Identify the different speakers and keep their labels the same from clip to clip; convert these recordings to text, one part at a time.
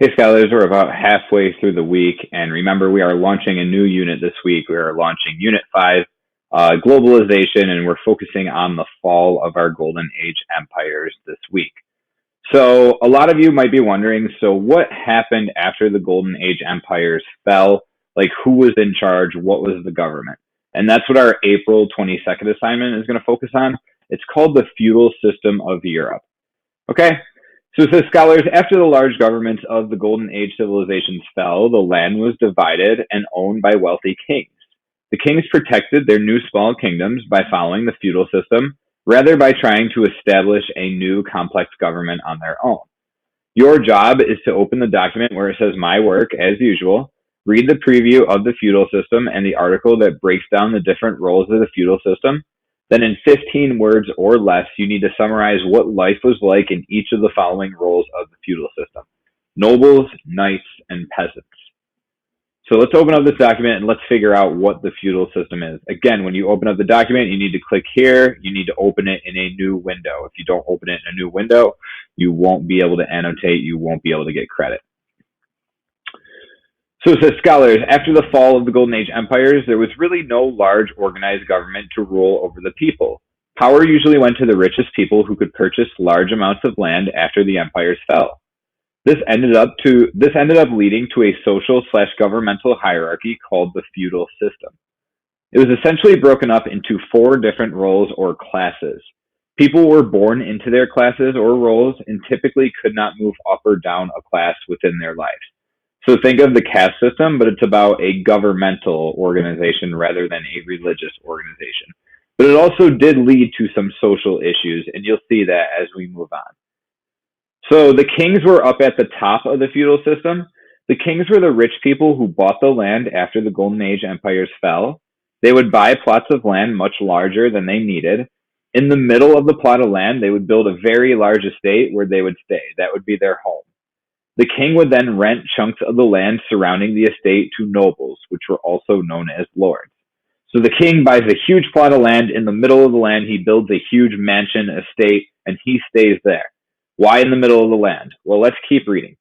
Speaker 1: Hey, scholars, we're about halfway through the week, and remember, we are launching a new unit this week. We are launching Unit 5, Globalization, and we're focusing on the fall of our Golden Age empires this week. So, a lot of you might be wondering, so what happened after the Golden Age empires fell? Like, who was in charge? What was the government? And that's what our April 22nd assignment is going to focus on. It's called the Feudal System of Europe. Okay? So it says, scholars, after the large governments of the Golden Age civilizations fell, the land was divided and owned by wealthy kings. The kings protected their new small kingdoms by following the feudal system, rather by trying to establish a new complex government on their own. Your job is to open the document where it says my work, as usual, read the preview of the feudal system and the article that breaks down the different roles of the feudal system. Then in 15 words or less, you need to summarize what life was like in each of the following roles of the feudal system: nobles, knights, and peasants. So let's open up this document and let's figure out what the feudal system is. Again, when you open up the document, you need to click here. You need to open it in a new window. If you don't open it in a new window, you won't be able to annotate. You won't be able to get credit. So it says, scholars, after the fall of the Golden Age empires, there was really no large organized government to rule over the people. Power usually went to the richest people who could purchase large amounts of land after the empires fell. This ended up leading to a social/governmental hierarchy called the feudal system. It was essentially broken up into 4 different roles or classes. People were born into their classes or roles and typically could not move up or down a class within their lives. So think of the caste system, but it's about a governmental organization rather than a religious organization. But it also did lead to some social issues, and you'll see that as we move on. So the kings were up at the top of the feudal system. The kings were the rich people who bought the land after the Golden Age empires fell. They would buy plots of land much larger than they needed. In the middle of the plot of land, they would build a very large estate where they would stay. That would be their home. The king would then rent chunks of the land surrounding the estate to nobles, which were also known as lords. So the king buys a huge plot of land. In the middle of the land, he builds a huge mansion, estate, and he stays there. Why in the middle of the land? Well, let's keep reading.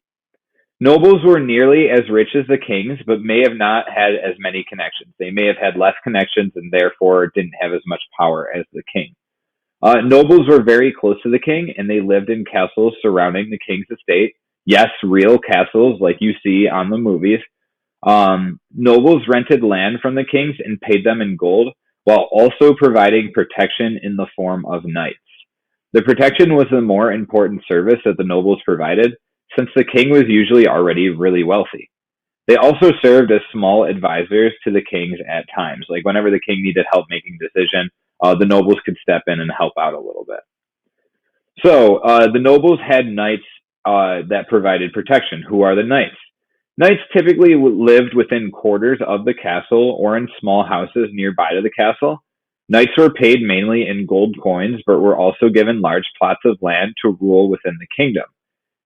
Speaker 1: Nobles were nearly as rich as the kings, but may have not had as many connections. They may have had less connections and therefore didn't have as much power as the king. Nobles were very close to the king, and they lived in castles surrounding the king's estate. Yes, real castles like you see on the movies. Nobles rented land from the kings and paid them in gold, while also providing protection in the form of knights. The protection was the more important service that the nobles provided, since the king was usually already really wealthy. They also served as small advisors to the kings at times. Like whenever the king needed help making decisions, the nobles could step in and help out a little bit. So the nobles had knights that provided protection. Who are the knights? Knights typically lived within quarters of the castle or in small houses nearby to the castle. Knights were paid mainly in gold coins, but were also given large plots of land to rule within the kingdom.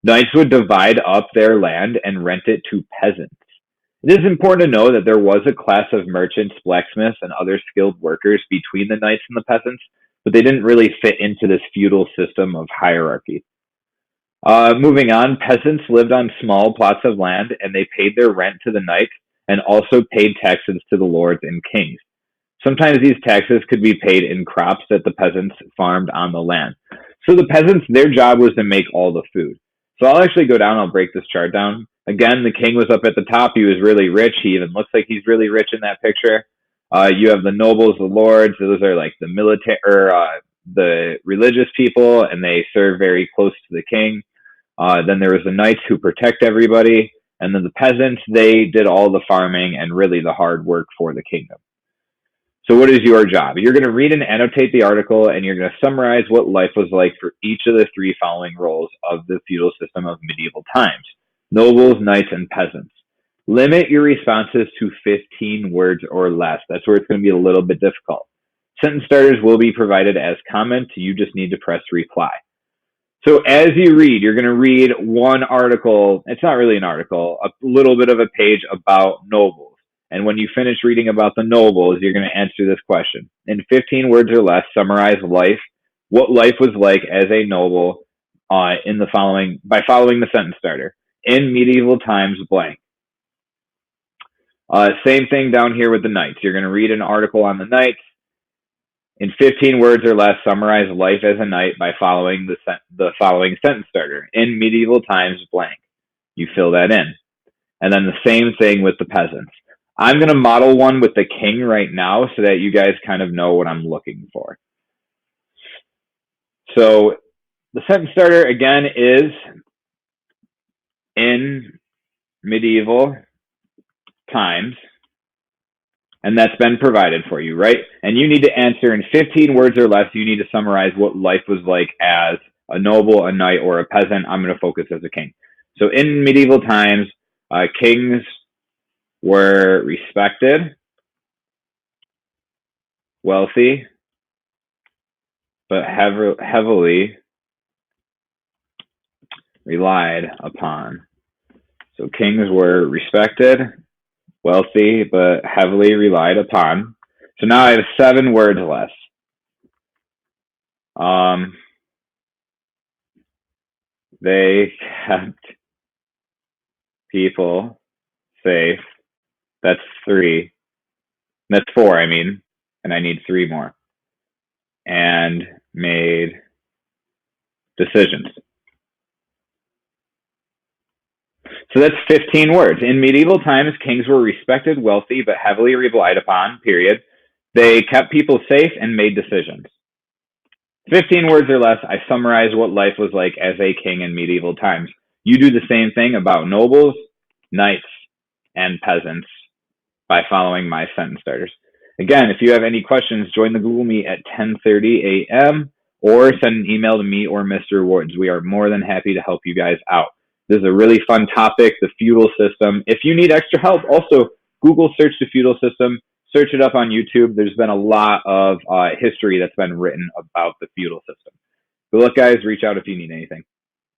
Speaker 1: Knights would divide up their land and rent it to peasants. It is important to know that there was a class of merchants, blacksmiths, and other skilled workers between the knights and the peasants, but they didn't really fit into this feudal system of hierarchy. Moving on, peasants lived on small plots of land, and they paid their rent to the knights and also paid taxes to the lords and kings. Sometimes these taxes could be paid in crops that the peasants farmed on the land. So the peasants, their job was to make all the food. So I'll actually go down, I'll break this chart down. Again, the king was up at the top. He was really rich. He even looks like he's really rich in that picture. You have the nobles, the lords. Those are like the military, the religious people, and they serve very close to the king. Then there was the knights who protect everybody. And then the peasants, they did all the farming and really the hard work for the kingdom. So what is your job? You're going to read and annotate the article, and you're going to summarize what life was like for each of the 3 following roles of the feudal system of medieval times: nobles, knights, and peasants. Limit your responses to 15 words or less. That's where it's going to be a little bit difficult. Sentence starters will be provided as comments. You just need to press reply. So as you read, you're going to read one article. It's not really an article, a little bit of a page about nobles. And when you finish reading about the nobles, you're going to answer this question. In 15 words or less, summarize life, what life was like as a noble by following the sentence starter. in medieval times blank. Same thing down here with the knights. You're going to read an article on the knights. In 15 words or less, summarize life as a knight by following the following sentence starter. In medieval times blank. You fill that in. And then the same thing with the peasants. I'm going to model one with the king right now so that you guys kind of know what I'm looking for. So the sentence starter, again, is in medieval times. And that's been provided for you, right? And you need to answer in 15 words or less. You need to summarize what life was like as a noble, a knight, or a peasant. I'm going to focus as a king. So in medieval times, kings were respected, wealthy, but heavily relied upon. So kings were respected, wealthy, but heavily relied upon. So now I have 7 words less. They kept people safe. That's 3. That's 4, I mean. And I need 3 more. And made decisions. So that's 15 words. In medieval times, kings were respected, wealthy, but heavily relied upon, period. They kept people safe and made decisions. 15 words or less, I summarize what life was like as a king in medieval times. You do the same thing about nobles, knights, and peasants by following my sentence starters. Again, if you have any questions, join the Google Meet at 10:30 a.m. or send an email to me or Mr. Woods. We are more than happy to help you guys out. This is a really fun topic, the feudal system. If you need extra help, also Google search the feudal system. Search it up on YouTube. There's been a lot of history that's been written about the feudal system. Good luck, guys. Reach out if you need anything.